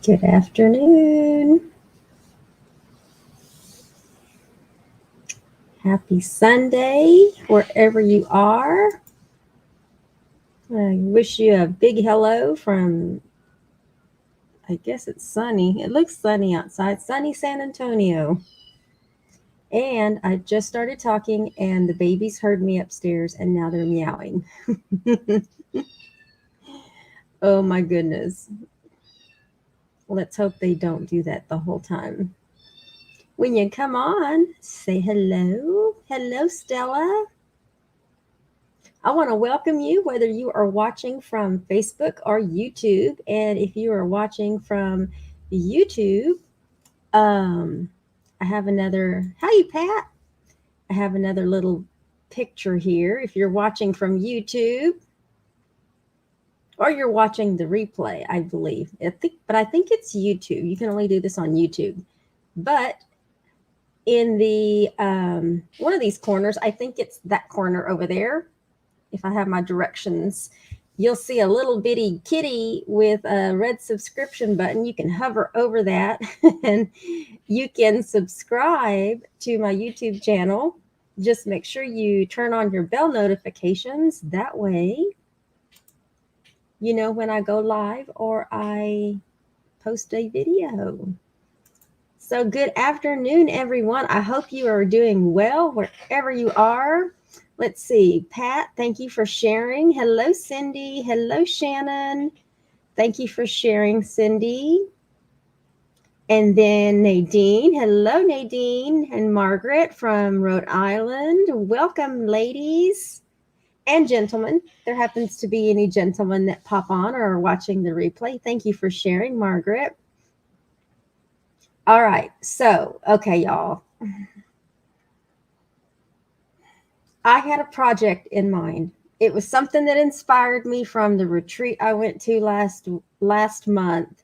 Good afternoon. Happy Sunday, wherever you are. I wish you a big hello from, I guess it's sunny. It looks sunny outside, sunny San Antonio. And I just started talking, and the babies heard me upstairs, and now they're meowing. Oh my goodness. Let's hope they don't do that the whole time. When you come on, say hello. Hello, Stella. I want to welcome you, whether you are watching from Facebook or YouTube. And if you are watching from YouTube, um, I have another, hi, Pat. I have another little picture here. If you're watching from YouTube or you're watching the replay, I believe. I think it's YouTube. You can only do this on YouTube. But in the one of these corners, I think it's that corner over there. If I have my directions, you'll see a little bitty kitty with a red subscription button. You can hover over that and you can subscribe to my YouTube channel. Just make sure you turn on your bell notifications. That way, you know when I go live or I post a video. So, good afternoon, everyone. I hope you are doing well wherever you are. Let's see. Pat, thank you for sharing. Hello, Cindy. Hello, Shannon. Thank you for sharing, Cindy. And then Nadine. Hello, Nadine. And Margaret from Rhode Island. Welcome, ladies and gentlemen. There happens to be any gentlemen that pop on or are watching the replay. Thank you for sharing, Margaret. All right. So, okay, y'all. I had a project in mind. It was something that inspired me from the retreat I went to last month,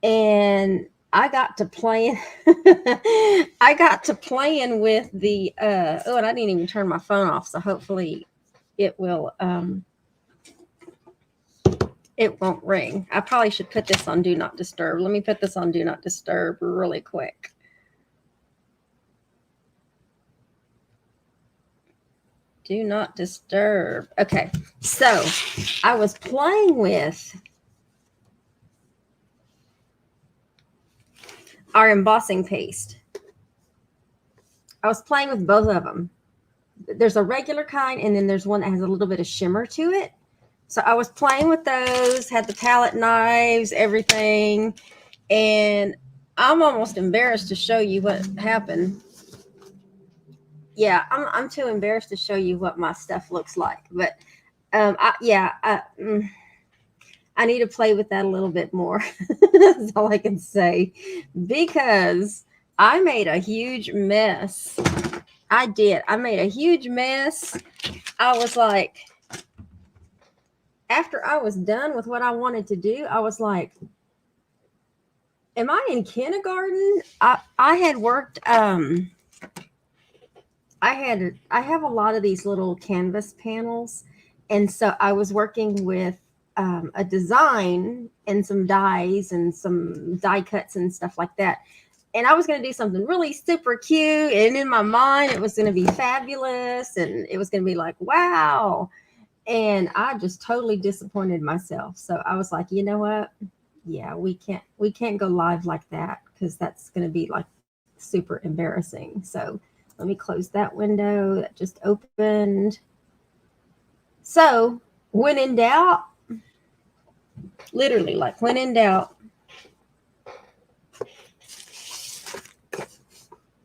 and I got to playing. I got to playing with the. Oh, and I didn't even turn my phone off, so hopefully, it will. It won't ring. I probably should put this on Do Not Disturb. Let me put this on Do Not Disturb really quick. Do not disturb. Okay, so I was playing with our embossing paste. I was playing with both of them. There's a regular kind, and then there's one that has a little bit of shimmer to it. So I was playing with those, had the palette knives, everything, and I'm almost embarrassed to show you what happened. Yeah, I'm too embarrassed to show you what my stuff looks like. But I need to play with that a little bit more. That's all I can say, because I made a huge mess. I did. I made a huge mess. I was like, after I was done with what I wanted to do, I was like, am I in kindergarten? I had worked I have a lot of these little canvas panels, and so I was working with a design and some dies and some die cuts and stuff like that. And I was going to do something really super cute, and in my mind it was going to be fabulous, and it was going to be like, wow. And I just totally disappointed myself. So I was like, you know what? Yeah, we can't go live like that, because that's going to be like super embarrassing. So let me close that window that just opened. So when in doubt, literally, like when in doubt,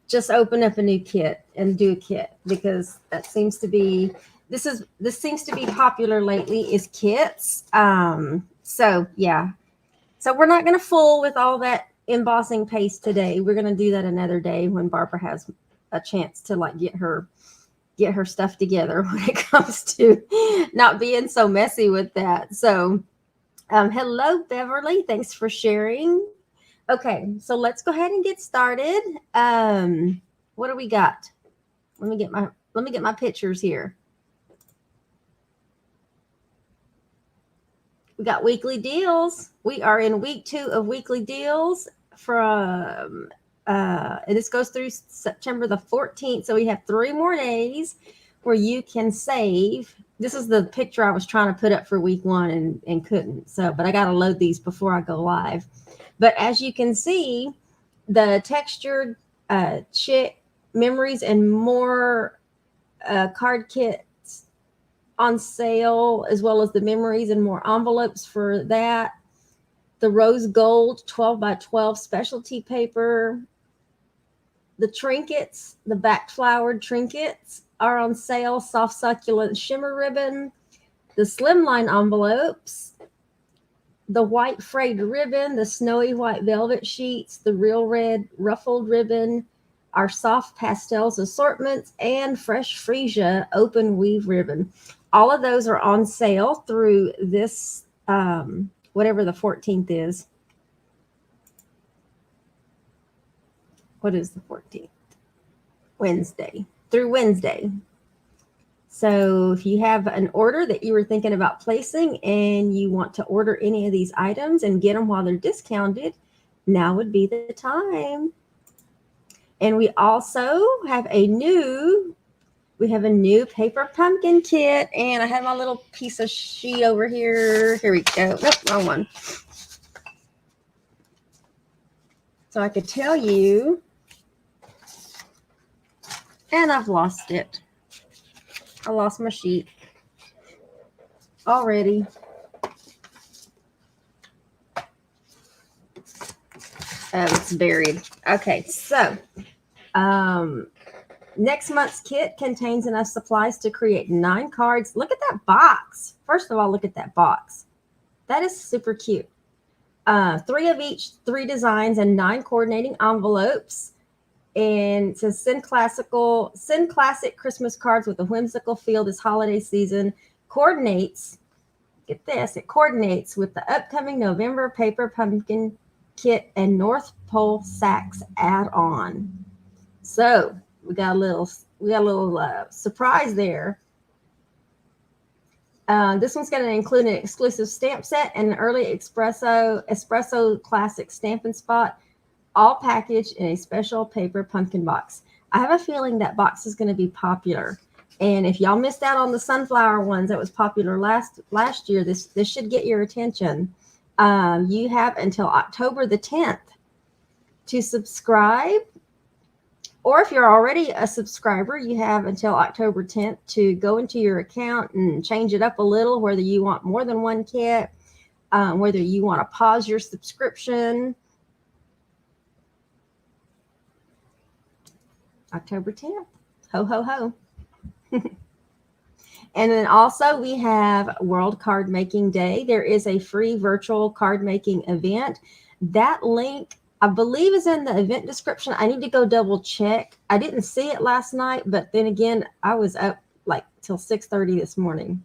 just open up a new kit and do a kit, because that seems to be this seems to be popular lately, is kits. So yeah, so we're not going to fool with all that embossing paste today. We're going to do that another day when Barbara has a chance to like get her stuff together when it comes to not being so messy with that. So hello, Beverly, thanks for sharing. Okay, so let's go ahead and get started. What do we got? Let me get my pictures here. We got weekly deals. We are in week 2 of weekly deals from, and this goes through September the 14th. So we have 3 more days where you can save. This is the picture I was trying to put up for week 1 and couldn't. So, but I got to load these before I go live. But as you can see, the textured chick memories and more card kits on sale, as well as the memories and more envelopes for that. The rose gold 12 by 12 specialty paper. The trinkets, the back flowered trinkets are on sale. Soft succulent shimmer ribbon. The slimline envelopes. The white frayed ribbon, the snowy white velvet sheets, the real red ruffled ribbon, our soft pastels assortments, and fresh freesia open weave ribbon. All of those are on sale through this, whatever the 14th is. What is the 14th? Wednesday. Through Wednesday. So if you have an order that you were thinking about placing and you want to order any of these items and get them while they're discounted, now would be the time. And we also have a new paper pumpkin kit. And I have my little piece of sheet over here. Here we go. Nope, wrong one. So I could tell you, and I've lost it. I lost my sheet already. Oh, it's buried. Okay, so next month's kit contains enough supplies to create 9 cards. Look at that box. First of all, look at that box. That is super cute. 3 of each, 3 designs, and 9 coordinating envelopes. And it says send classic Christmas cards with a whimsical feel this holiday season. Coordinates, get this, it coordinates with the upcoming November paper pumpkin kit and North Pole Sacks add-on. So we got a little surprise there. This one's going to include an exclusive stamp set and an early espresso classic Stampin' Spot, all packaged in a special paper pumpkin box. I have a feeling that box is going to be popular. And if y'all missed out on the sunflower ones that was popular last year, this should get your attention. You have until October the 10th to subscribe. Or if you're already a subscriber, you have until October 10th to go into your account and change it up a little, whether you want more than 1 kit, whether you want to pause your subscription. October 10th. Ho, ho, ho. And then also we have World Card Making Day. There is a free virtual card making event. That link, I believe, is in the event description. I need to go double check. I didn't see it last night, but then again, I was up like till 6:30 this morning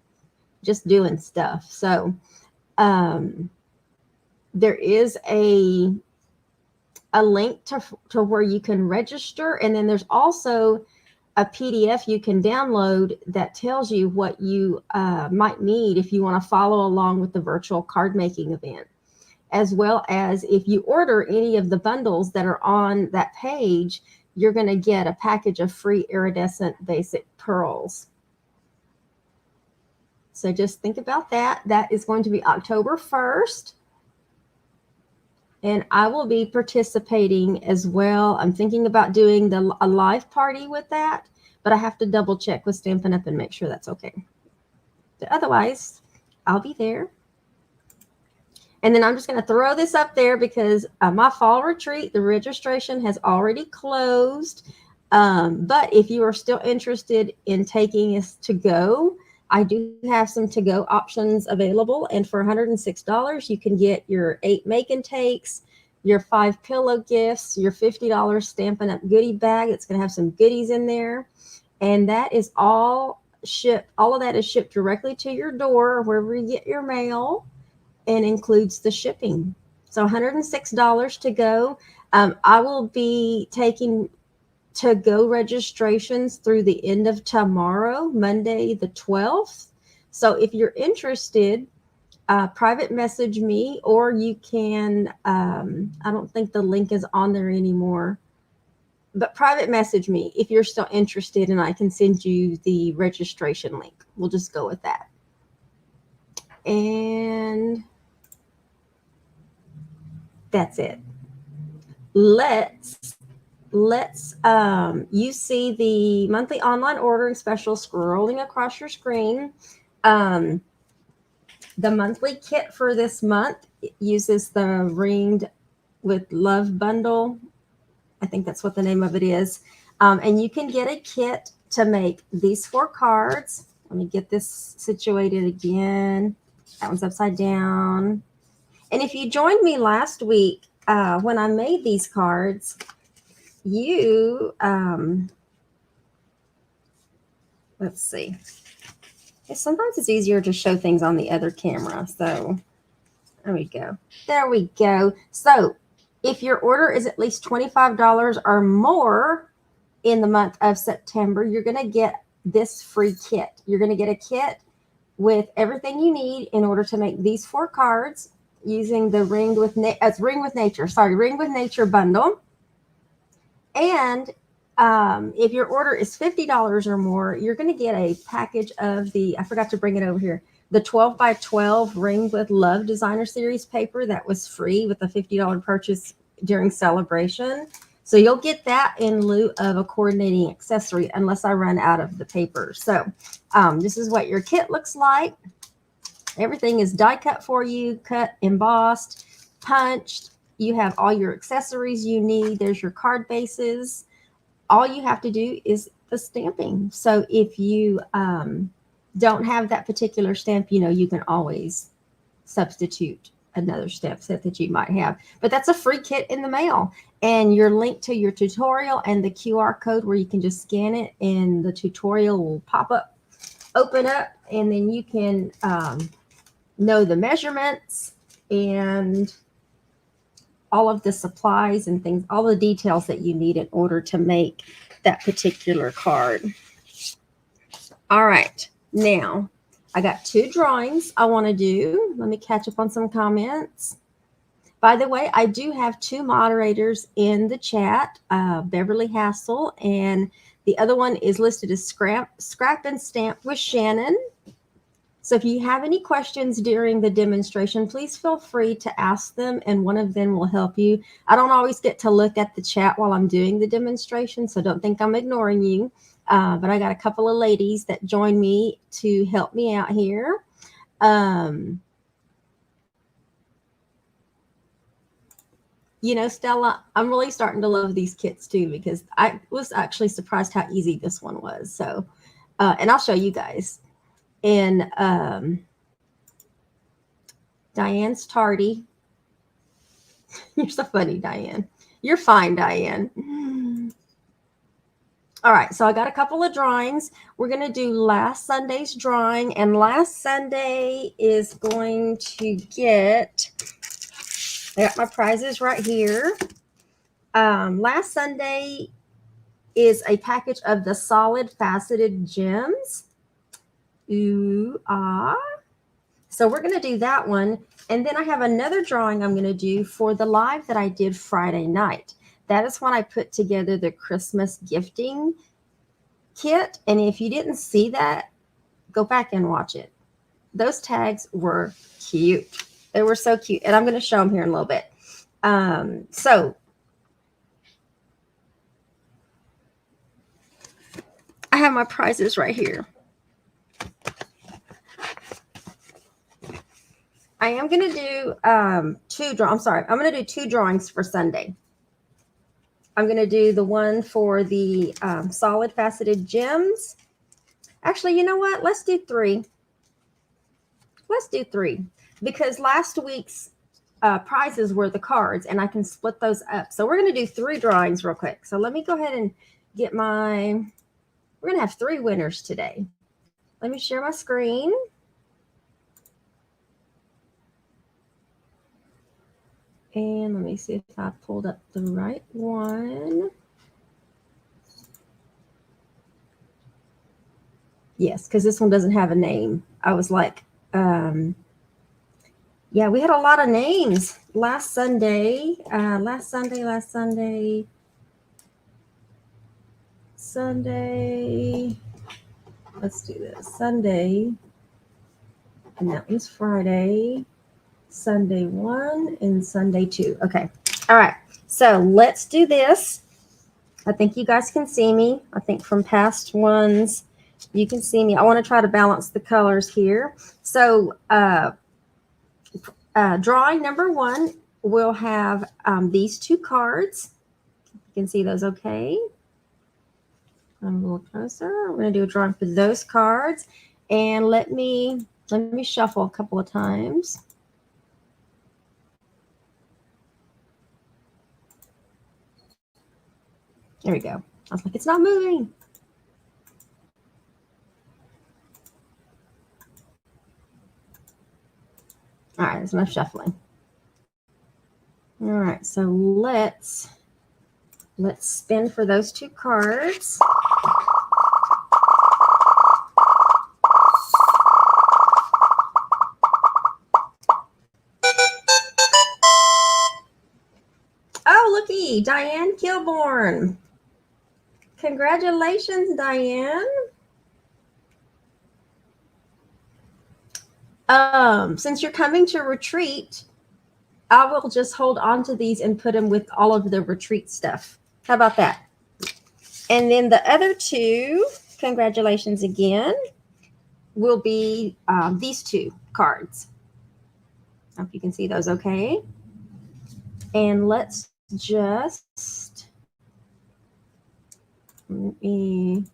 just doing stuff. So there is a link to where you can register. And then there's also a PDF you can download that tells you what you might need if you want to follow along with the virtual card making event, as well as if you order any of the bundles that are on that page, you're going to get a package of free iridescent basic pearls. So just think about that. That is going to be October 1st. And I will be participating as well. I'm thinking about doing a live party with that, but I have to double check with Stampin' Up! And make sure that's okay. But otherwise, I'll be there. And then I'm just going to throw this up there because my fall retreat, the registration has already closed. But if you are still interested in taking us to go, I do have some to-go options available. And for $106, you can get your 8 make and takes, your 5 pillow gifts, your $50 Stampin' Up! Goodie bag. It's going to have some goodies in there. And that is all shipped. All of that is shipped directly to your door or wherever you get your mail, and includes the shipping. So $106 to go. I will be taking to-go registrations through the end of tomorrow, Monday the 12th. So if you're interested, private message me, or you can, I don't think the link is on there anymore, but private message me if you're still interested, and I can send you the registration link. We'll just go with that. And that's it. Let's you see the monthly online ordering special scrolling across your screen. The monthly kit for this month uses the Ringed with Love bundle. I think that's what the name of it is. And you can get a kit to make these 4 cards. Let me get this situated again. That one's upside down. And if you joined me last week when I made these cards, you, let's see. Sometimes it's easier to show things on the other camera. So there we go. There we go. So if your order is at least $25 or more in the month of September, you're going to get this free kit. You're going to get a kit with everything you need in order to make these 4 cards using the Ring with Nature bundle. And if your order is $50 or more, you're going to get a package of I forgot to bring it over here, the 12 by 12 Ring with Love Designer Series paper that was free with a $50 purchase during celebration. So you'll get that in lieu of a coordinating accessory unless I run out of the paper. So this is what your kit looks like. Everything is die cut for you, cut, embossed, punched. You have all your accessories you need. There's your card bases. All you have to do is the stamping. So if you don't have that particular stamp, you can always substitute another stamp set that you might have. But that's a free kit in the mail. And your link to your tutorial and the QR code where you can just scan it and the tutorial will pop up, open up, and then you can know the measurements and all of the supplies and things, all the details that you need in order to make that particular card. All right. Now, I got 2 drawings I want to do. Let me catch up on some comments. By the way, I do have 2 moderators in the chat, Beverly Hassel, and the other one is listed as Scrap and Stamp with Shannon. So if you have any questions during the demonstration, please feel free to ask them, and one of them will help you. I don't always get to look at the chat while I'm doing the demonstration, so don't think I'm ignoring you. But I got a couple of ladies that join me to help me out here. Stella, I'm really starting to love these kits too, because I was actually surprised how easy this one was. So, and I'll show you guys. And Diane's tardy. You're so funny, Diane. You're fine, Diane. All right, so I got a couple of drawings. We're going to do last Sunday's drawing, and last Sunday is going to get, I got my prizes right here. Last Sunday is a package of the solid faceted gems. Ooh, ah. So we're going to do that one. And then I have another drawing I'm going to do for the live that I did Friday night. That is when I put together the Christmas gifting kit. And if you didn't see that, go back and watch it. Those tags were cute. They were so cute. And I'm going to show them here in a little bit. So I have my prizes right here. I am going to do I'm going to do 2 drawings for Sunday. I'm going to do the one for the solid faceted gems. Actually, you know what? Let's do 3. Let's do 3 because last week's prizes were the cards, and I can split those up. So we're going to do 3 drawings real quick. So let me go ahead and get we're going to have 3 winners today. Let me share my screen. And let me see if I pulled up the right one. Yes, because this one doesn't have a name. I was like, Yeah, we had a lot of names last Sunday. Sunday. Let's do this. Sunday, and that was Friday. Sunday 1 and Sunday 2. Okay. All right. So let's do this. I think you guys can see me. I think from past ones, you can see me. I want to try to balance the colors here. So drawing number 1, we'll have these 2 cards. You can see those okay. I'm a little closer. We're going to do a drawing for those cards. And let me shuffle a couple of times. There we go. I was like, it's not moving. All right, there's enough shuffling. All right, so let's spin for those 2 cards. Oh, looky, Diane Kilborn. Congratulations, Diane. Since you're coming to retreat, I will just hold on to these and put them with all of the retreat stuff. How about that? And then the other 2, congratulations again, will be these 2 cards. I hope you can see those okay. And let's just, let me,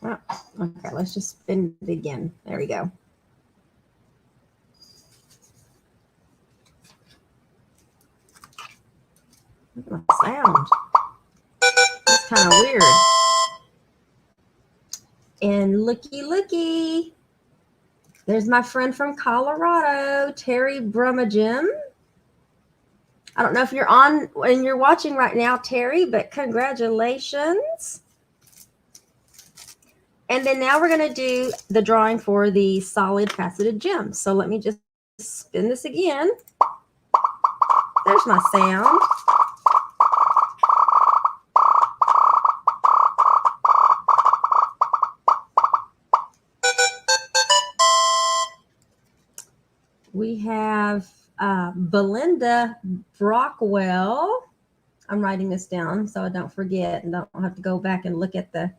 oh, okay, let's just spin it again. There we go. Look at my sound. That's kind of weird. And looky, there's my friend from Colorado, Terry Brummagem. I don't know if you're on and you're watching right now, Terry, but congratulations. And then now we're going to do the drawing for the solid faceted gems. So let me just spin this again. There's my sound. We have Belinda Brockwell. I'm writing this down so I don't forget and don't have to go back and look at the.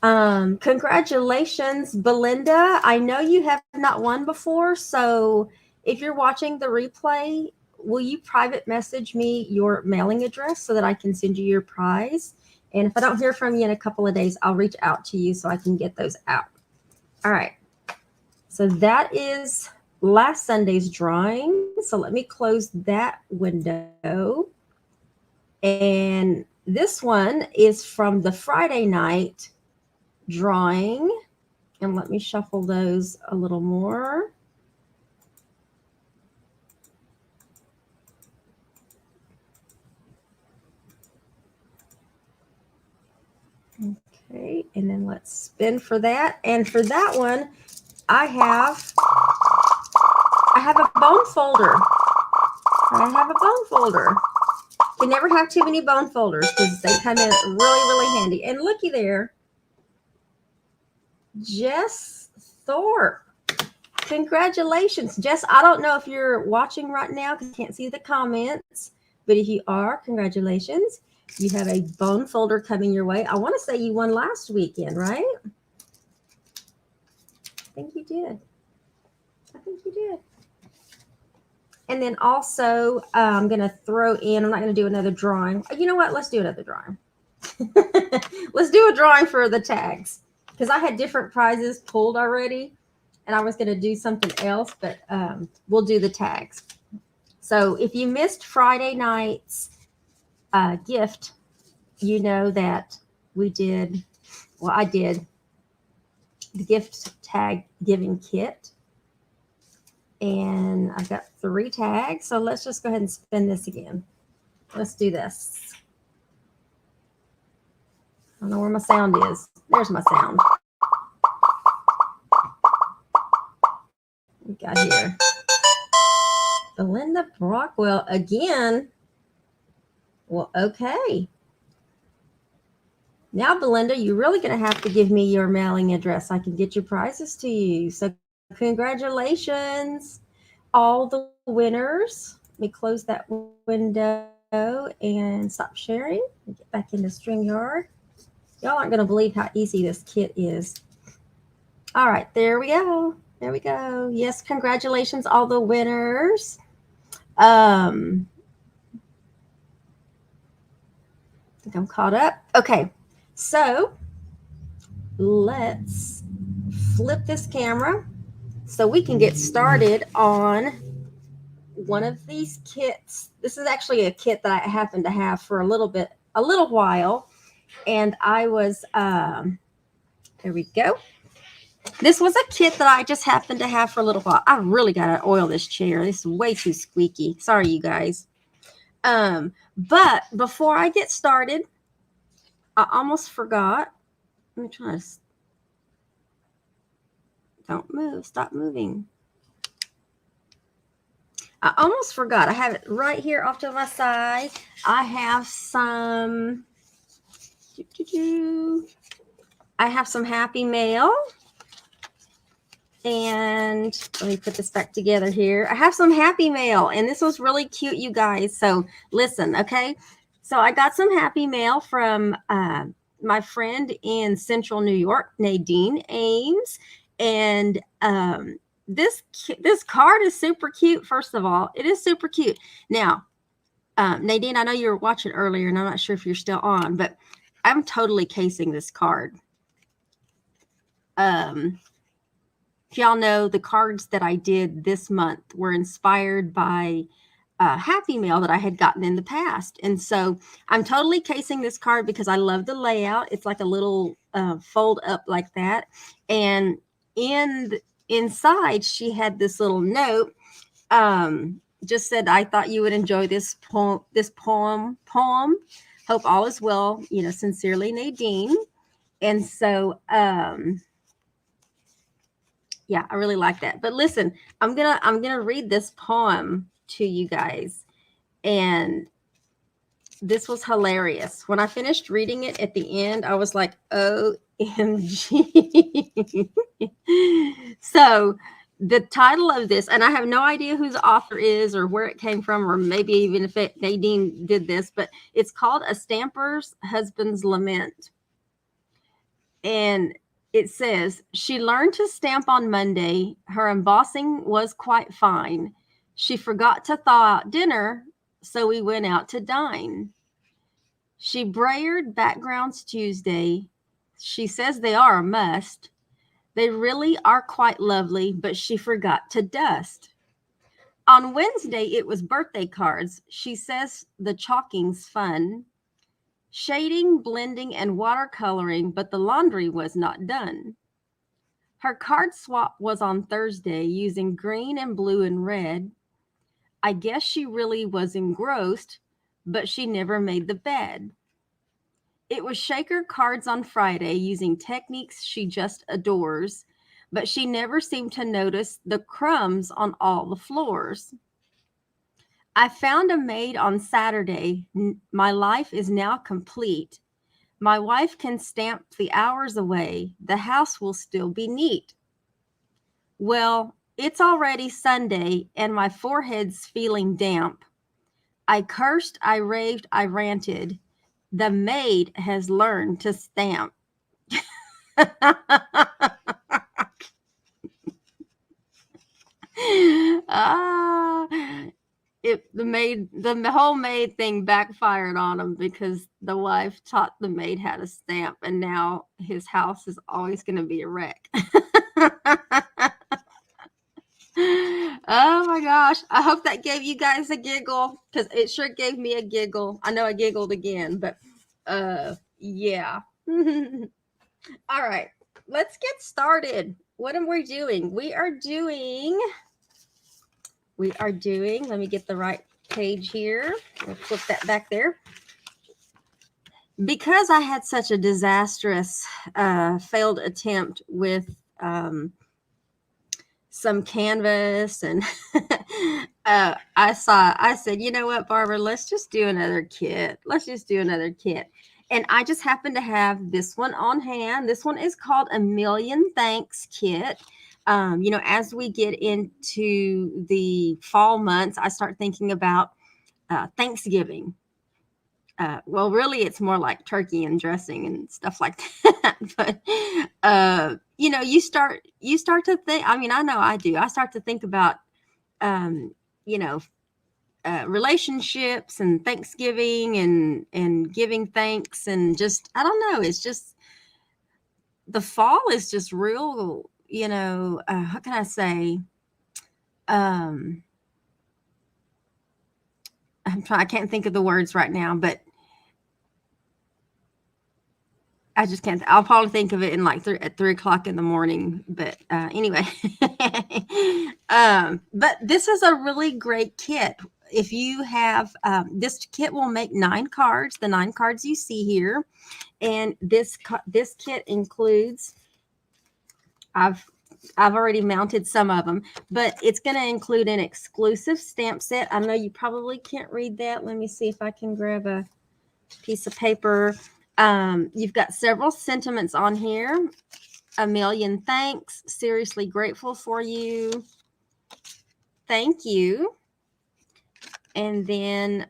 Congratulations, Belinda. I know you have not won before, so if you're watching the replay, will you private message me your mailing address so that I can send you your prize? And if I don't hear from you in a couple of days, I'll reach out to you so I can get those out. All right. So that is last Sunday's drawing. So let me close that window. And this one is from the Friday night drawing. And let me shuffle those a little more. Okay, and then let's spin for that. And for that one, I have a bone folder. You never have too many bone folders because they come in really, really handy. And looky there, Jess Thorpe. Congratulations, Jess. I don't know if you're watching right now because I can't see the comments, but if you are, congratulations. You have a bone folder coming your way. I want to say you won last weekend, right? I think you did. And then also, I'm going to throw in, I'm not going to do another drawing. You know what? Let's do another drawing. Let's do a drawing for the tags because I had different prizes pulled already and I was going to do something else, but we'll do the tags. So if you missed Friday night's gift, you know that we did, well, I did the gift tag giving kit. And I've got 3 tags. So let's just go ahead and spin this again. Let's do this. I don't know where my sound is. There's my sound. What we got here? Belinda Brockwell again. Well, okay. Now, Belinda, you're really going to have to give me your mailing address. I can get your prizes to you. So congratulations, all the winners. Let me close that window and stop sharing. Get back into StreamYard. Y'all aren't going to believe how easy this kit is. All right, there we go. There we go. Yes, congratulations, all the winners. I think I'm caught up. Okay, so let's flip this camera so we can get started on one of these kits. This is actually a kit that I happen to have for a little while. And I was, there we go. This was a kit that I just happened to have for a little while. I really got to oil this chair. This is way too squeaky. Sorry, you guys. But before I get started, I almost forgot. Let me try to. Don't move. Stop moving. I almost forgot. I have it right here off to my side. I have some. I have some Happy Mail. And let me put this back together here. I have some Happy Mail, and this was really cute, you guys. So listen, okay? So I got some Happy Mail from my friend in Central New York, Nadine Ames. And this card is super cute, first of all. It is super cute. Now, Nadine, I know you were watching earlier, and I'm not sure if you're still on, but I'm totally casing this card. If y'all know, the cards that I did this month were inspired by Happy Mail that I had gotten in the past. And so I'm totally casing this card because I love the layout. It's like a little fold up like that. And inside, she had this little note. Just said, I thought you would enjoy this poem. Hope all is well. Sincerely, Nadine. And so, yeah, I really like that. But listen, I'm gonna read this poem to you guys. And this was hilarious. When I finished reading it at the end, I was like, OMG. So the title of this, and I have no idea who the author is or where it came from, or maybe even if Nadine did this, but it's called A Stamper's Husband's Lament. And it says, she learned to stamp on Monday. Her embossing was quite fine. She forgot to thaw out dinner, so we went out to dine. She brayered backgrounds Tuesday. She says they are a must. They really are quite lovely, but she forgot to dust. On Wednesday, it was birthday cards. She says the chalking's fun. Shading, blending, and watercoloring, but the laundry was not done. Her card swap was on Thursday using green and blue and red. I guess she really was engrossed, but she never made the bed. It was shaker cards on Friday using techniques she just adores, but she never seemed to notice the crumbs on all the floors. I found a maid on Saturday. My life is now complete. My wife can stamp the hours away. The house will still be neat. Well, it's already Sunday and my forehead's feeling damp. I cursed, I raved, I ranted. The maid has learned to stamp. The whole maid thing backfired on him because the wife taught the maid how to stamp, and now his house is always going to be a wreck. Oh my gosh. I hope that gave you guys a giggle, because it sure gave me a giggle. I know I giggled again, but yeah. All right, let's get started. What am we doing? We are doing, let me get the right page here. I'll flip that back there. because I had such a disastrous failed attempt with some canvas and I said, you know what, Barbara, let's just do another kit. Let's just do another kit. And I just happened to have this one on hand. This one is called A Million Thanks Kit. You know, as we get into the fall months, I start thinking about Thanksgiving. Well, really, it's more like turkey and dressing and stuff like that. But you know, you start to think. I mean, I know I do. I start to think about you know, relationships and Thanksgiving and giving thanks and just I don't know. It's just the fall is just real. You know, how can I say? Um, I can't think of the words right now, but I just can't. I'll probably think of it in like at 3 o'clock in the morning. But anyway, but this is a really great kit. If you have this kit, will make 9 cards. The 9 cards you see here, and this kit includes. I've already mounted some of them, but it's going to include an exclusive stamp set. I know you probably can't read that. Let me see if I can grab a piece of paper. You've got several sentiments on here. A million thanks. Seriously grateful for you. Thank you. And then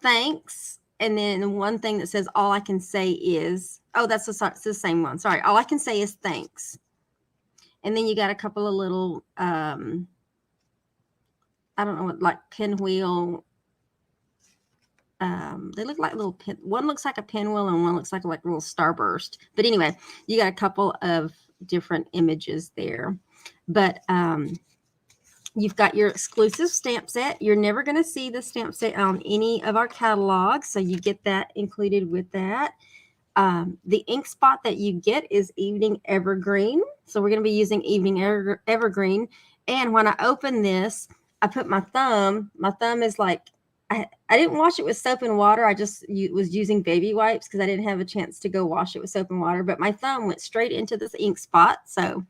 thanks. And then one thing that says all I can say is, oh, that's the same one. Sorry. All I can say is thanks. And then you got a couple of little, I don't know what, like pinwheel. They look like little pin. One looks like a pinwheel and one looks like a little starburst. But anyway, you got a couple of different images there. But you've got your exclusive stamp set. You're never going to see the stamp set on any of our catalogs, so you get that included with that. The ink spot that you get is Evening Evergreen. So we're going to be using Evening Evergreen. And when I open this, I put my thumb. My thumb is like, I didn't wash it with soap and water. I just was using baby wipes because I didn't have a chance to go wash it with soap and water. But my thumb went straight into this ink spot. So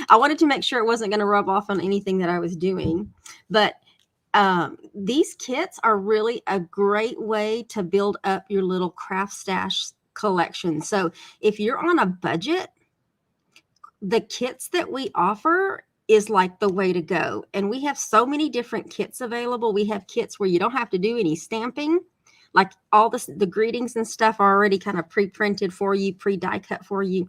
I wanted to make sure it wasn't going to rub off on anything that I was doing. But these kits are really a great way to build up your little craft stash collection. So if you're on a budget, the kits that we offer is like the way to go. And we have so many different kits available. We have kits where you don't have to do any stamping. Like all the greetings and stuff are already kind of pre-printed for you, pre-die cut for you,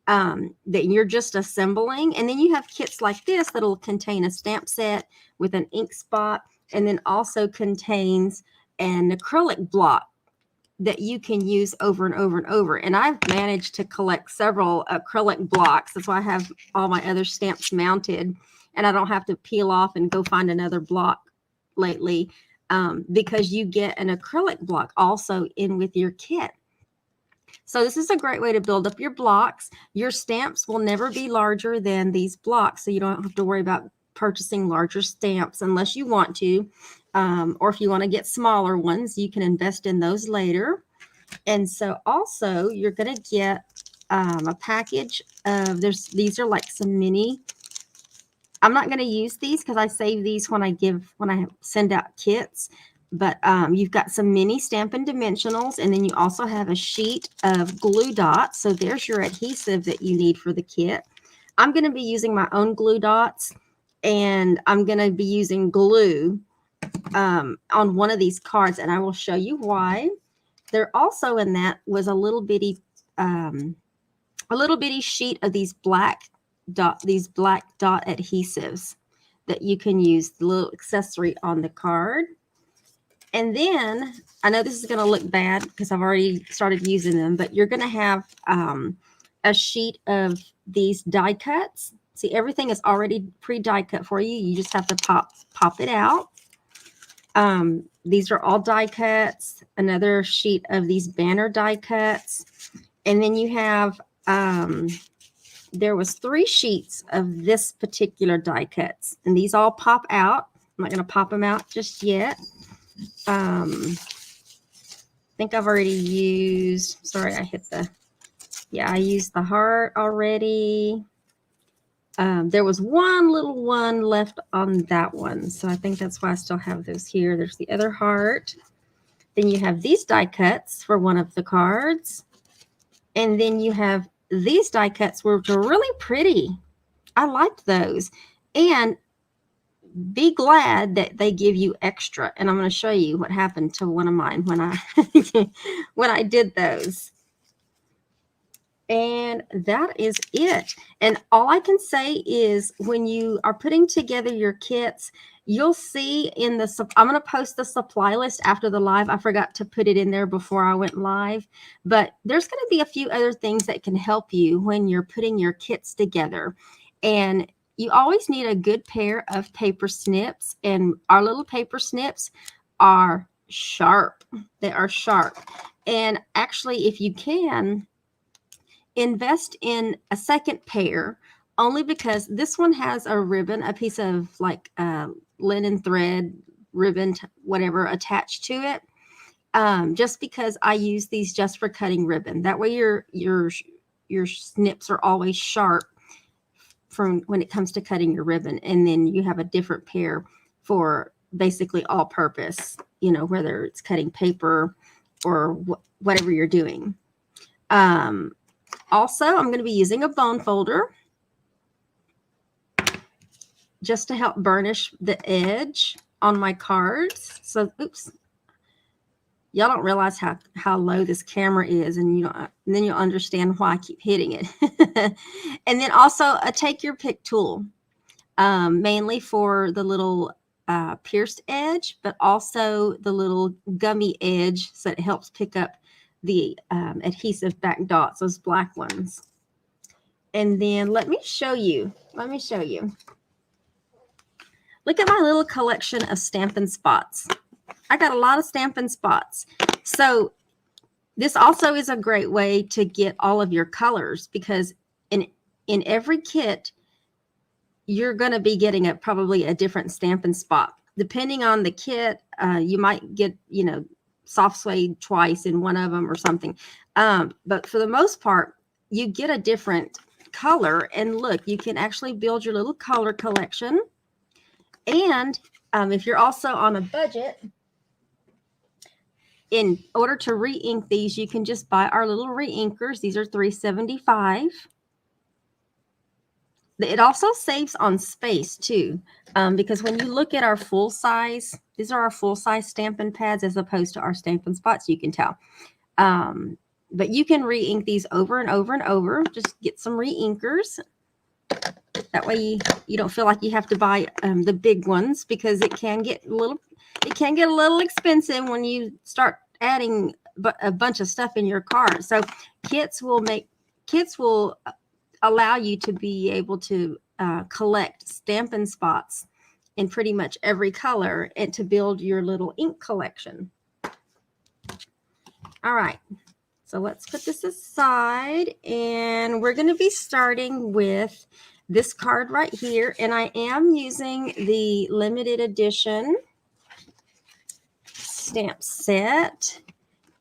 that you're just assembling. And then you have kits like this that'll contain a stamp set with an ink spot, and then also contains an acrylic block that you can use over and over and over. And I've managed to collect several acrylic blocks. That's why I have all my other stamps mounted, and I don't have to peel off and go find another block lately, because you get an acrylic block also in with your kit. So this is a great way to build up your blocks. Your stamps will never be larger than these blocks, so you don't have to worry about purchasing larger stamps unless you want to. Or if you want to get smaller ones, you can invest in those later. And so also you're going to get a package of, these are like some mini. I'm not going to use these because I save these when I send out kits. But you've got some mini Stampin' Dimensionals, and then you also have a sheet of glue dots. So there's your adhesive that you need for the kit. I'm going to be using my own glue dots, and I'm going to be using glue on one of these cards, and I will show you why. There also in that was a little bitty sheet of these black dot adhesives that you can use, the little accessory on the card. And then I know this is going to look bad because I've already started using them, but you're going to have a sheet of these die cuts. See, everything is already pre-die cut for you. You just have to pop it out. These are all die cuts. Another sheet of these banner die cuts. And then you have, there was 3 sheets of this particular die cuts. And these all pop out. I'm not going to pop them out just yet. think I've already used, sorry, I hit the, yeah, I used the heart already. There was one little one left on that one. So I think that's why I still have those here. There's the other heart. Then you have these die cuts for one of the cards. And then you have these die cuts, which are really pretty. I liked those. And be glad that they give you extra. And I'm going to show you what happened to one of mine when I when I did those. And that is it. And all I can say is when you are putting together your kits, you'll see in the, I'm going to post the supply list after the live. I forgot to put it in there before I went live, but there's going to be a few other things that can help you when you're putting your kits together. And you always need a good pair of paper snips, and our little paper snips are sharp. They are sharp. And actually, if you can, invest in a second pair, only because this one has a ribbon, a piece of like linen thread, ribbon, whatever, attached to it. Just because I use these just for cutting ribbon. That way your snips are always sharp from when it comes to cutting your ribbon. And then you have a different pair for basically all purpose, you know, whether it's cutting paper or whatever you're doing. Also, I'm going to be using a bone folder just to help burnish the edge on my cards. So, oops, y'all don't realize how low this camera is, and then you'll understand why I keep hitting it. And then also a take your pick tool, mainly for the little pierced edge, but also the little gummy edge, so it helps pick up the adhesive back dots, those black ones. And then let me show you. Look at my little collection of Stampin' Spots. I got a lot of Stampin' Spots. So this also is a great way to get all of your colors, because in every kit, you're going to be getting probably a different Stampin' Spot. Depending on the kit, you might get, soft suede twice in one of them or something. But for the most part, you get a different color. And look, you can actually build your little color collection. And if you're also on a budget, in order to re-ink these, you can just buy our little re-inkers. These are $3.75. It also saves on space too, because when you look at our full size, these are our full size Stampin' pads as opposed to our Stampin' Spots, you can tell. But you can re-ink these over and over and over. Just get some re-inkers. That way you don't feel like you have to buy the big ones, because it can get a little expensive when you start adding a bunch of stuff in your card. So kits will allow you to be able to collect Stampin' Spots in pretty much every color and to build your little ink collection. All right, so let's put this aside, and we're going to be starting with this card right here, and I am using the limited edition stamp set.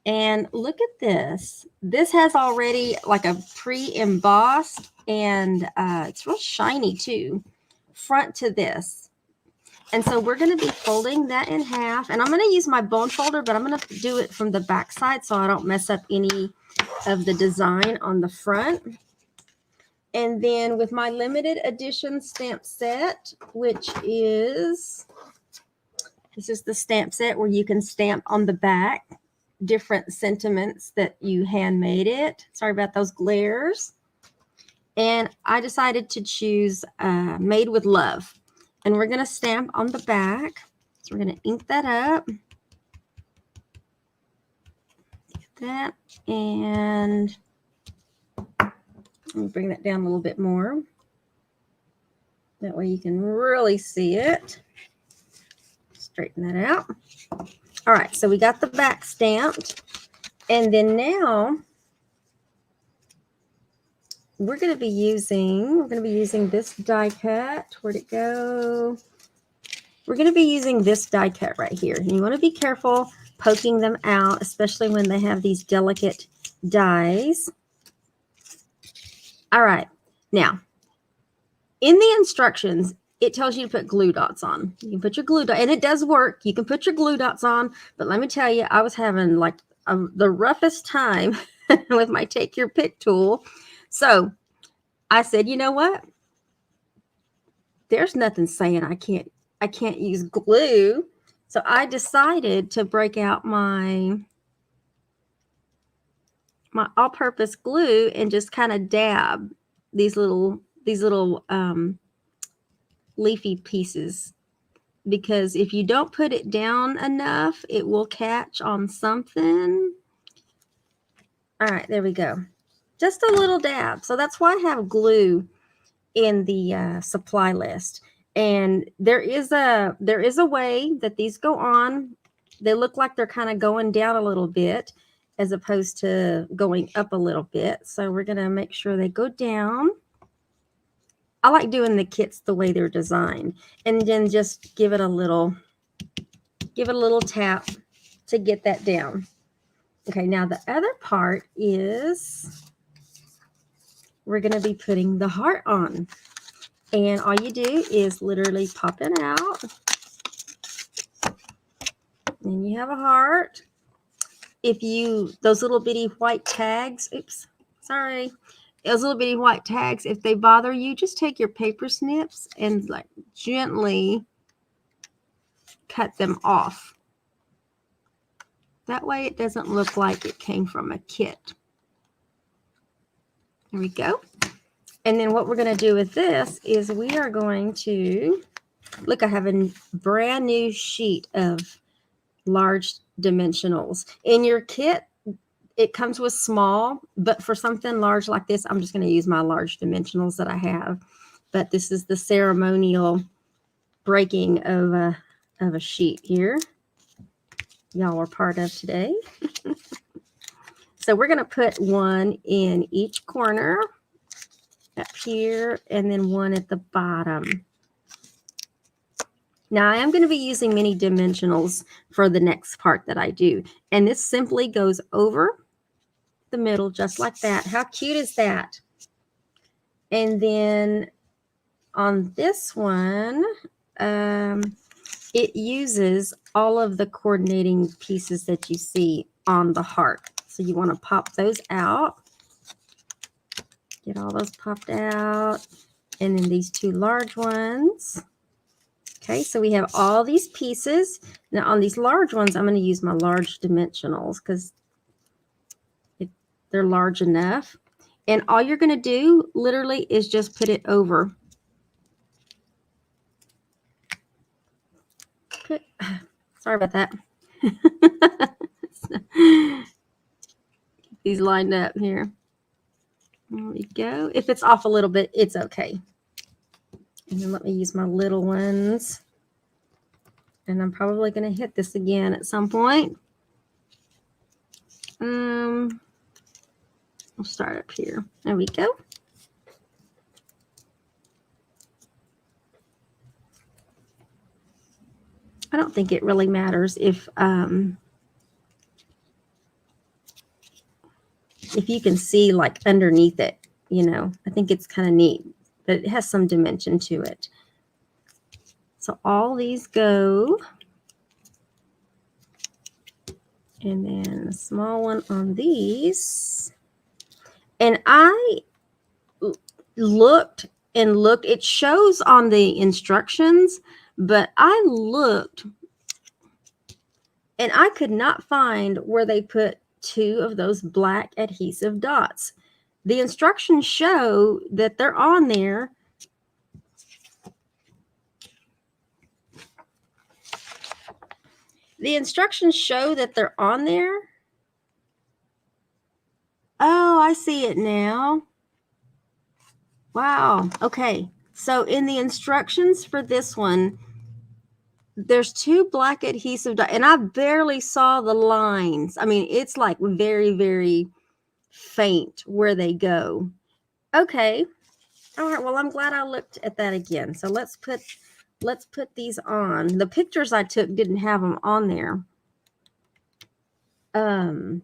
And look at this. This has already like a pre-embossed, and it's real shiny too, front to this. And so we're going to be folding that in half. And I'm going to use my bone folder, but I'm going to do it from the back side so I don't mess up any of the design on the front. And then with my limited edition stamp set, which is, this is the stamp set where you can stamp on the back different sentiments that you handmade it. Sorry about those glares. And I decided to choose Made with Love. And we're going to stamp on the back. So we're going to ink that up. Get that. And let me bring that down a little bit more. That way you can really see it. Straighten that out. All right, so we got the back stamped. And then now we're going to be using this die cut. Where'd it go? We're going to be using this die cut right here. And you want to be careful poking them out, especially when they have these delicate dies. All right. Now, in the instructions, it tells you to put glue dots on. You can put your glue dot, and it does work. You can put your glue dots on, but let me tell you, I was having like the roughest time with my Take Your Pick tool. So I said, you know what? There's nothing saying I can't use glue. So I decided to break out my all-purpose glue and just kind of dab these little leafy pieces, because if you don't put it down enough, it will catch on something. All right, there we go. Just a little dab. So that's why I have glue in the supply list. And there is a way that these go on. They look like they're kind of going down a little bit as opposed to going up a little bit. So we're going to make sure they go down. I like doing the kits the way they're designed, and then just give it a little tap to get that down. Okay, now the other part is we're going to be putting the heart on. And all you do is literally pop it out. And you have a heart. Those little bitty white tags, those little bitty white tags, if they bother you, just take your paper snips and like gently cut them off. That way it doesn't look like it came from a kit. There we go. And then what we're going to do with this is we are going to, look, I have a brand new sheet of large dimensionals. In your kit, it comes with small, but for something large like this, I'm just going to use my large dimensionals that I have. But this is the ceremonial breaking of a sheet here y'all are part of today. So we're going to put one in each corner up here and then one at the bottom. Now I am going to be using mini dimensionals for the next part that I do. And this simply goes over the middle just like that. How cute is that? And then on this one, it uses all of the coordinating pieces that you see on the heart. So you want to pop those out. Get all those popped out. And then these two large ones. Okay, so we have all these pieces. Now on these large ones, I'm going to use my large dimensionals because they're large enough. And all you're going to do literally is just put it over. Sorry about that. These lined up here. There we go. If it's off a little bit, it's okay. And then let me use my little ones. And I'm probably going to hit this again at some point. We'll start up here. There we go. I don't think it really matters if you can see like underneath it, you know. I think it's kind of neat, but it has some dimension to it. So all these go. And then a small one on these. And I looked and looked. It shows on the instructions, but I looked and I could not find where they put two of those black adhesive dots. The instructions show that they're on there. The instructions show that they're on there. Oh, I see it now. Wow. Okay. So in the instructions for this one, there's two black adhesive dots, and I barely saw the lines. I mean, it's like very, very faint where they go. Okay. All right. Well, I'm glad I looked at that again. So let's put these on. The pictures I took didn't have them on there. Wow.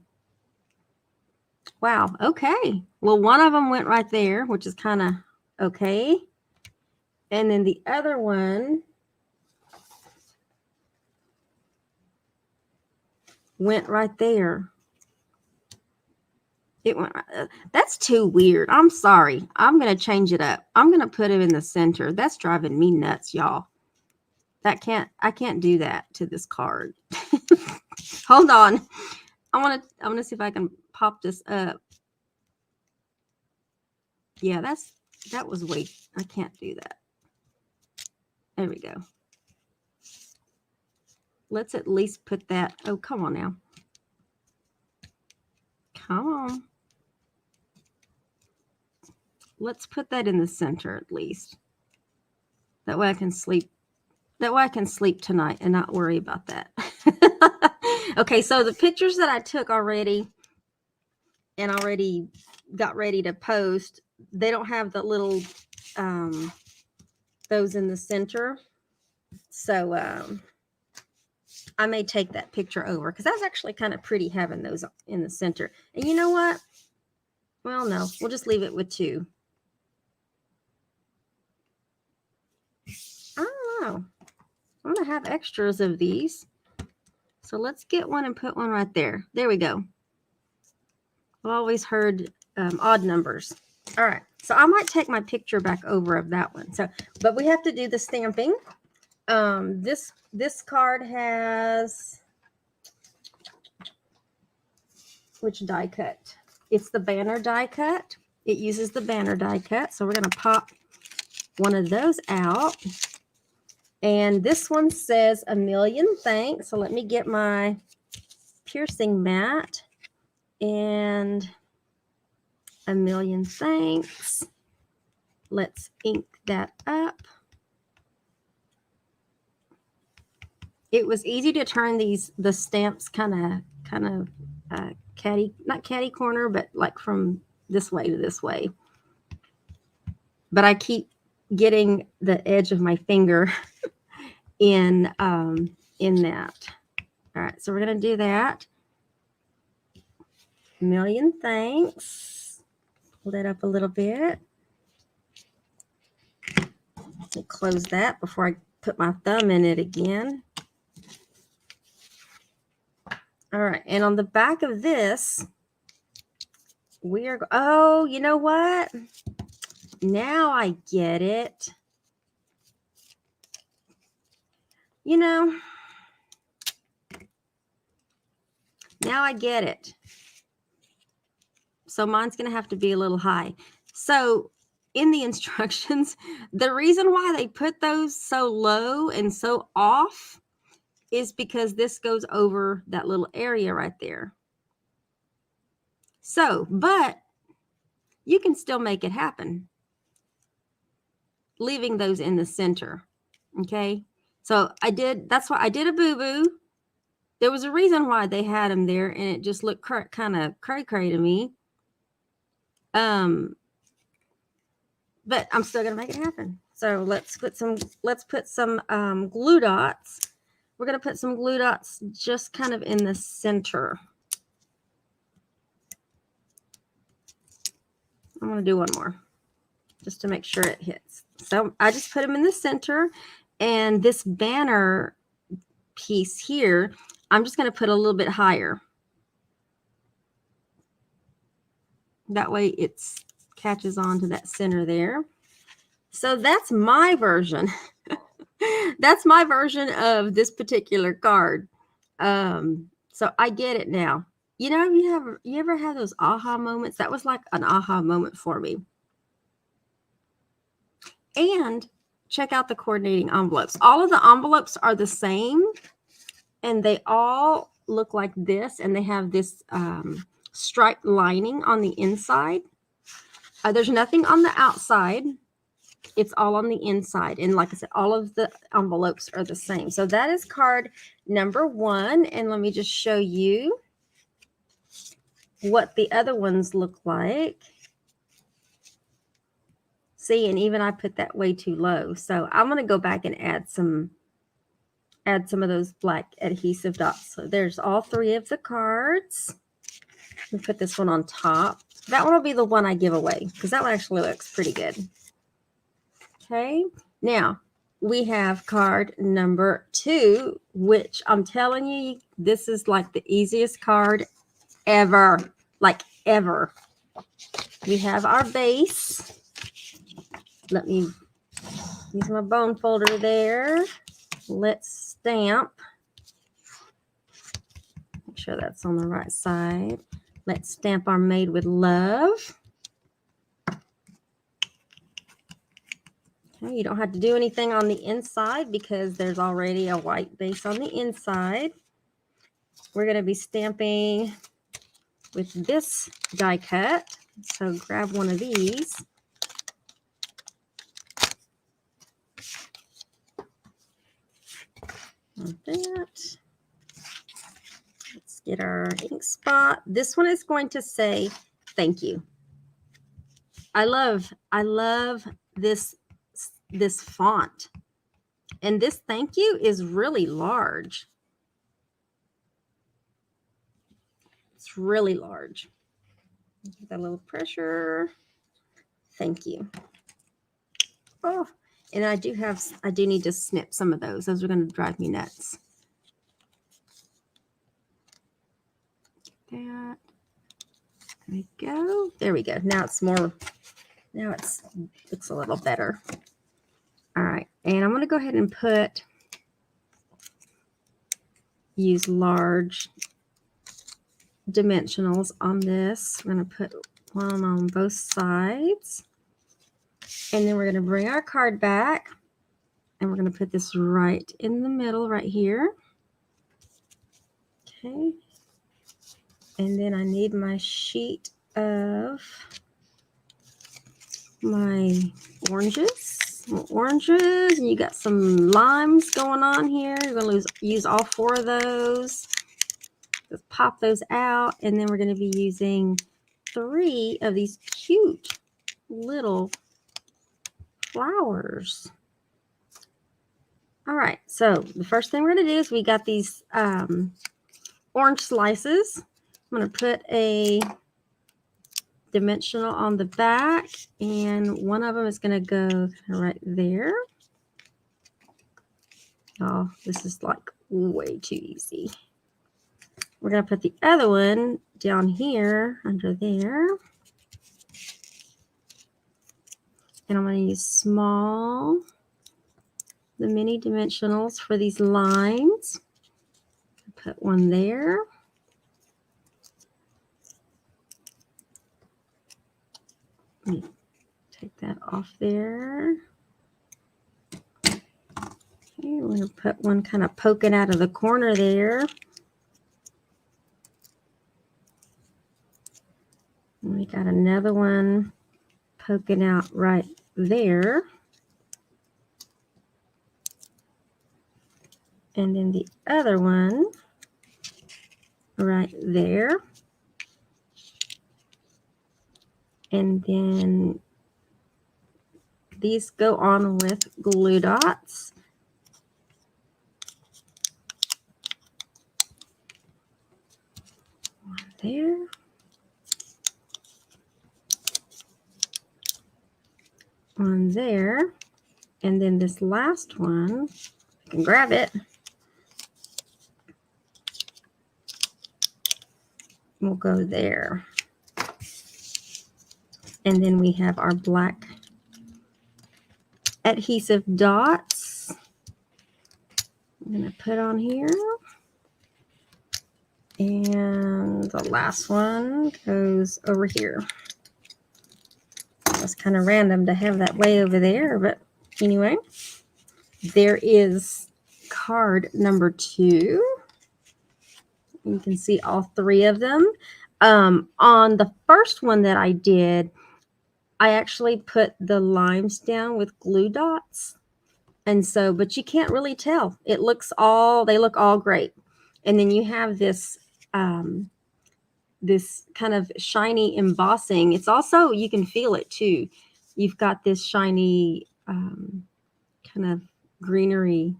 Okay. Well, one of them went right there, which is kind of okay. And then the other one went right there. It went. That's too weird. I'm sorry. I'm going to change it up. I'm going to put it in the center. That's driving me nuts, y'all. I can't do that to this card. Hold on. I want to see if I can pop this up. Yeah, that was way. I can't do that. There we go. Let's at least put that. Oh, come on now. Come on. Let's put that in the center at least. That way I can sleep. That way I can sleep tonight and not worry about that. Okay, so the pictures that I took already and already got ready to post, they don't have the little those in the center. So I may take that picture over because that's actually kind of pretty having those in the center. And you know what? Well, no, we'll just leave it with two. I don't know. I'm going to have extras of these. So let's get one and put one right there. There we go. I've always heard odd numbers. All right. So I might take my picture back over of that one. So, but we have to do the stamping. This card has, which die cut? It's the banner die cut. It uses the banner die cut. So we're going to pop one of those out. And this one says a million thanks. So let me get my piercing mat and a million thanks. Let's ink that up. It was easy to turn the stamps kind of not catty corner, but like from this way to this way. But I keep getting the edge of my finger in that. All right, so we're gonna do that. Million thanks. Pull that up a little bit. Let me close that before I put my thumb in it again. All right, and on the back of this, we are, oh, you know what? Now I get it. You know, now I get it. So mine's going to have to be a little high. So in the instructions, the reason why they put those so low and so off is because this goes over that little area right there. So, but you can still make it happen, leaving those in the center. Okay. So that's why I did a boo-boo. There was a reason why they had them there, and it just looked kind of cray-cray to me. But I'm still gonna make it happen. So let's put some glue dots. We're gonna put some glue dots just kind of in the center. I'm gonna do one more just to make sure it hits. So I just put them in the center, and this banner piece here, I'm just gonna put a little bit higher. That way it catches on to that center there. So that's my version. That's my version of this particular card. So I get it now. You know, you ever have those aha moments? That was like an aha moment for me. And check out the coordinating envelopes. All of the envelopes are the same, and they all look like this, and they have this striped lining on the inside. There's nothing on the outside. It's all on the inside. And like I said, all of the envelopes are the same. So that is card number 1. And let me just show you what the other ones look like. See, and even I put that way too low. So I'm going to go back and add some add some of those black adhesive dots. So there's all 3 of the cards. We put this one on top. That one will be the one I give away because that one actually looks pretty good. Okay, now we have card number 2, which I'm telling you, this is like the easiest card ever, like ever. We have our base. Let me use my bone folder there. Let's stamp. Make sure that's on the right side. Let's stamp our Made with Love. Okay, you don't have to do anything on the inside because there's already a white base on the inside. We're going to be stamping with this die cut. So grab one of these. Like that. Let's get our ink spot. This one is going to say thank you. I love this font. And this thank you is really large. It's really large. Give that a little pressure. Thank you. Oh, and I do need to snip some of those. Those are going to drive me nuts. Get that. There we go. There we go. Now it's looks a little better. All right. And I'm going to go ahead and use large dimensionals on this. We're going to put one on both sides. And then we're going to bring our card back. And we're going to put this right in the middle right here. Okay. And then I need my sheet of my oranges. And you got some limes going on here. You're going to use all 4 of those. Just pop those out, and then we're going to be using 3 of these cute little flowers. All right, so the first thing we're going to do is we got these orange slices. I'm going to put a dimensional on the back, and one of them is going to go right there. Oh, this is like way too easy. We're going to put the other one down here under there. And I'm going to use the mini dimensionals for these lines. Put one there. Let me take that off there. Okay, we're going to put one kind of poking out of the corner there. And we got another one poking out right there. And then the other one right there. And then these go on with glue dots. One there. One there. And then this last one, I can grab it. We'll go there. And then we have our black adhesive dots. I'm going to put on here. And the last one goes over here. It's kind of random to have that way over there, but anyway, there is card number 2. You can see all 3 of them. On the first one that I did, I actually put the limes down with glue dots. And so, but you can't really tell. They look all great. And then you have this, this kind of shiny embossing. It's also, you can feel it too. You've got this shiny kind of greenery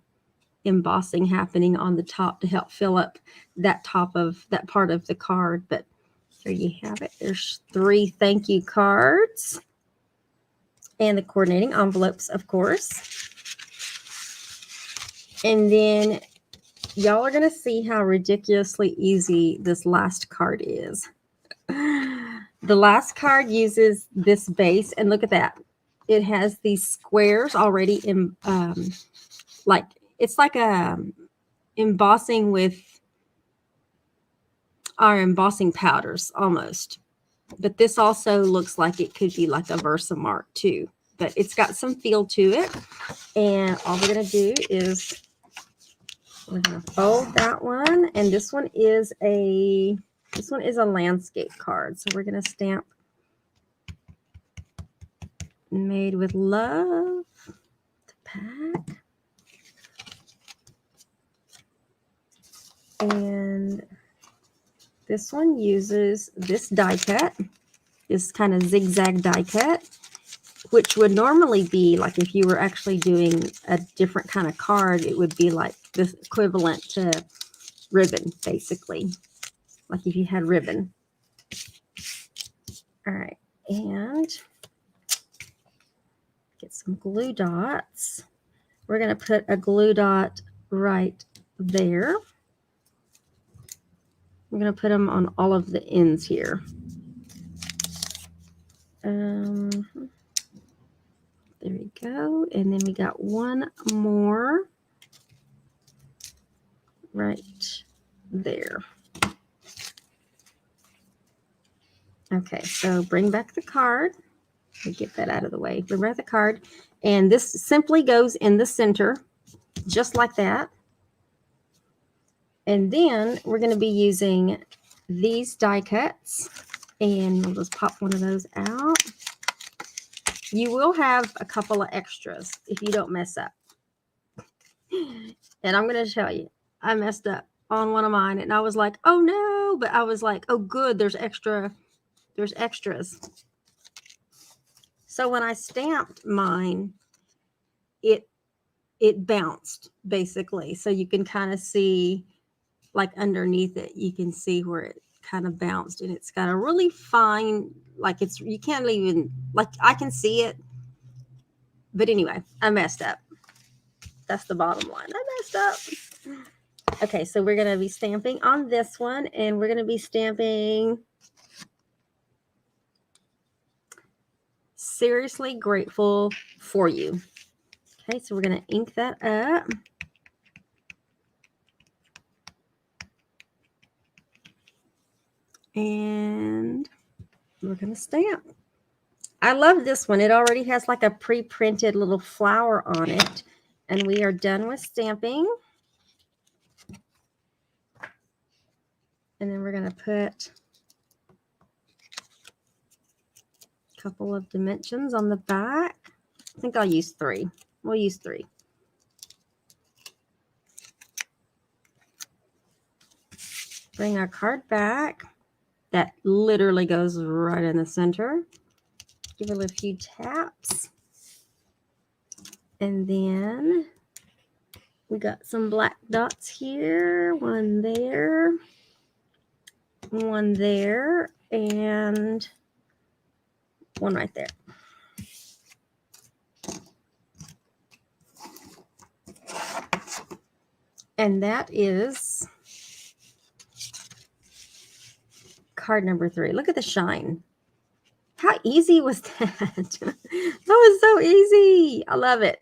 embossing happening on the top to help fill up that part of the card. But there you have it. There's 3 thank you cards and the coordinating envelopes, of course. And then y'all are going to see how ridiculously easy this last card is. The last card uses this base, and look at that. It has these squares already in, like, it's like a embossing with our embossing powders almost. But this also looks like it could be like a Versamark too. But it's got some feel to it. And all we're going to do is we're going to fold that one. And this one is a landscape card. So we're going to stamp Made with Love to pack. And this one uses this die cut, this kind of zigzag die cut, which would normally be like if you were actually doing a different kind of card, it would be like this equivalent to ribbon, basically, like if you had ribbon. All right, and get some glue dots. We're going to put a glue dot right there. I'm going to put them on all of the ends here. There we go. And then we got one more right there. Okay, so bring back the card. Let me get that out of the way. Bring back the card. And this simply goes in the center, just like that. And then we're going to be using these die cuts. And we'll just pop one of those out. You will have a couple of extras if you don't mess up. And I'm going to tell you, I messed up on one of mine. And I was like, oh no. But I was like, oh good, there's extras. So when I stamped mine, it bounced basically. So you can kind of see, like underneath it, you can see where it kind of bounced, and it's got a really fine, like you can't even, like I can see it. But anyway, I messed up. That's the bottom line. I messed up. Okay, so we're going to be stamping on this one, and we're going to be stamping Seriously Grateful for You. Okay, so we're going to ink that up. And we're going to stamp. I love this one. It already has like a pre-printed little flower on it. And we are done with stamping. And then we're going to put a couple of dimensions on the back. I think I'll use 3. We'll use 3. Bring our card back. That literally goes right in the center. Give it a few taps. And then we got some black dots here. One there. One there. And one right there. And that is card number 3. Look at the shine. How easy was that? That was so easy. I love it.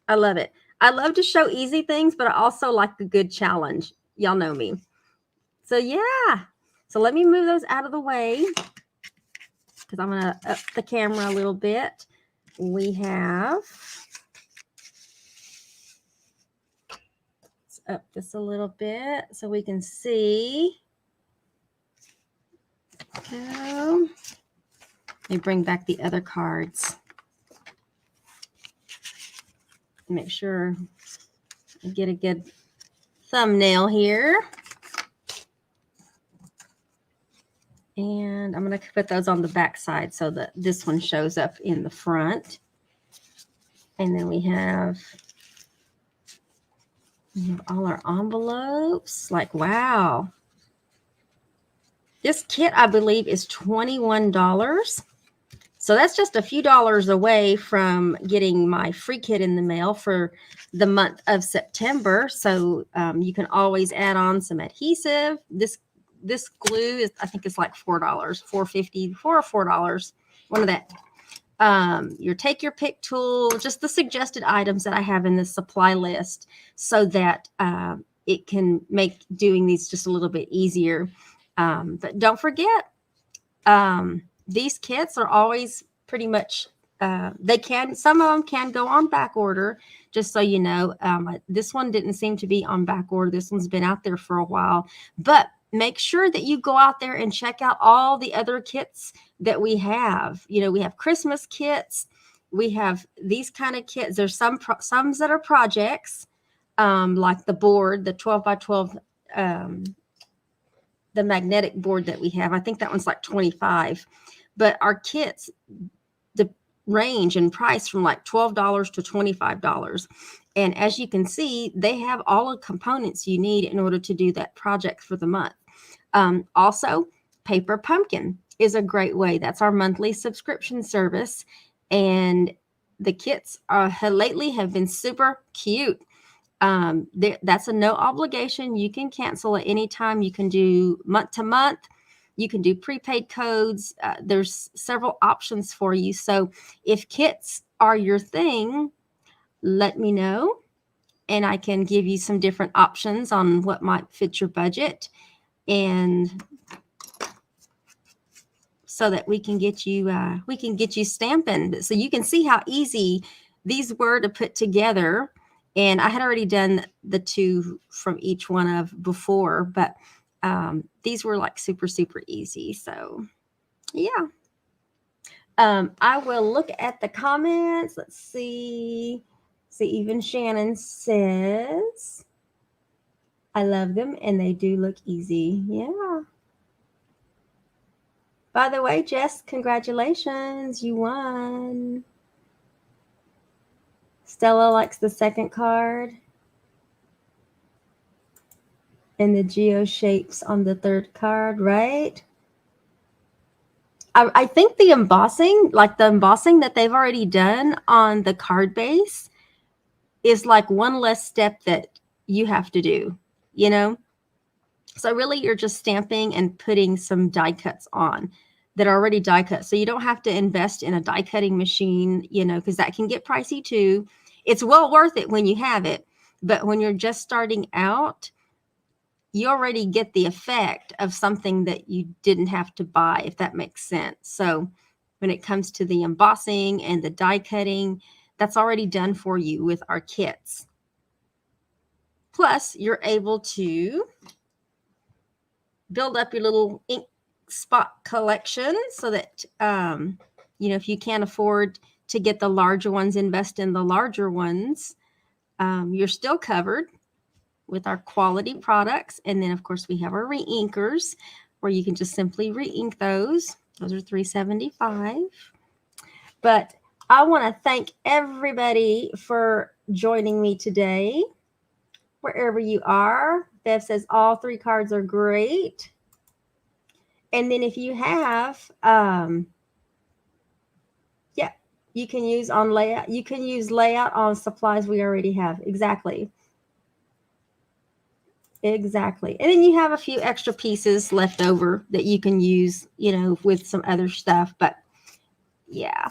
I love it. I love to show easy things, but I also like a good challenge. Y'all know me. So yeah. So let me move those out of the way because I'm going to up the camera a little bit. We have, let's up this a little bit so we can see. Go. Let me bring back the other cards. Make sure I get a good thumbnail here. And I'm going to put those on the back side so that this one shows up in the front. And then we have We have all our envelopes. Like, wow. This kit, I believe, is $21. So that's just a few dollars away from getting my free kit in the mail for the month of September. So you can always add on some adhesive. This glue is, I think, it's like $4, $4.50, $4 or $4, one of that. Your take your pick tool, just the suggested items that I have in the supply list, so that it can make doing these just a little bit easier. But don't forget, these kits are always pretty much, some of them can go on back order, just so you know. This one didn't seem to be on back order. This one's been out there for a while, but make sure that you go out there and check out all the other kits that we have. You know, we have Christmas kits. We have these kind of kits. There's some that are projects, like the board, the 12 by 12, the magnetic board that we have. I think that one's like 25. But our kits, the range in price from like $12 to $25. And as you can see, they have all the components you need in order to do that project for the month. Also, Paper Pumpkin is a great way. That's our monthly subscription service. And the kits lately have been super cute. That's a no obligation. You can cancel at any time. You can do month to month. You can do prepaid codes. There's several options for you. So if kits are your thing, let me know, and I can give you some different options on what might fit your budget, and so that we can get you stamping. So you can see how easy these were to put together. And I had already done the two from each one of before, but these were like super, super easy. So yeah. I will look at the comments. Let's see. See, even Shannon says, I love them and they do look easy. Yeah. By the way, Jess, congratulations. You won. Stella likes the second card. And the geo shapes on the third card, right? I think the embossing that they've already done on the card base is like one less step that you have to do, you know? So really you're just stamping and putting some die cuts on that are already die cut. So you don't have to invest in a die cutting machine, you know, because that can get pricey too. It's well worth it when you have it. But when you're just starting out, you already get the effect of something that you didn't have to buy, if that makes sense. So when it comes to the embossing and the die cutting, that's already done for you with our kits. Plus, you're able to build up your little ink spot collection so that, you know, if you can't afford to get the larger ones, invest in the larger ones, you're still covered with our quality products. And then, of course, we have our re-inkers where you can just simply re-ink those. Those are $3.75. But I want to thank everybody for joining me today, wherever you are. Bev says all three cards are great. And then if you have, yeah, you can use on layout. You can use layout on supplies we already have. Exactly. Exactly. And then you have a few extra pieces left over that you can use, you know, with some other stuff. But yeah.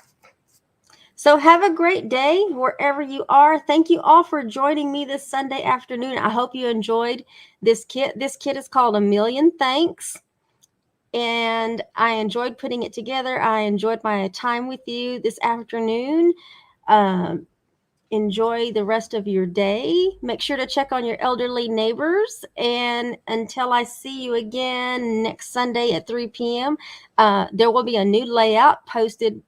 So have a great day wherever you are. Thank you all for joining me this Sunday afternoon. I hope you enjoyed this kit. This kit is called A Million Thanks. And I enjoyed putting it together. I enjoyed my time with you this afternoon. Enjoy the rest of your day. Make sure to check on your elderly neighbors. And until I see you again next Sunday at 3 p.m., there will be a new layout posted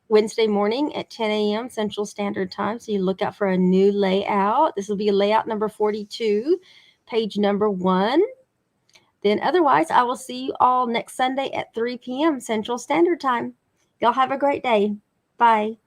Wednesday morning at 10 a.m. Central Standard Time. So you look out for a new layout. This will be layout number 42, page number 1. Then otherwise, I will see you all next Sunday at 3 p.m. Central Standard Time. Y'all have a great day. Bye.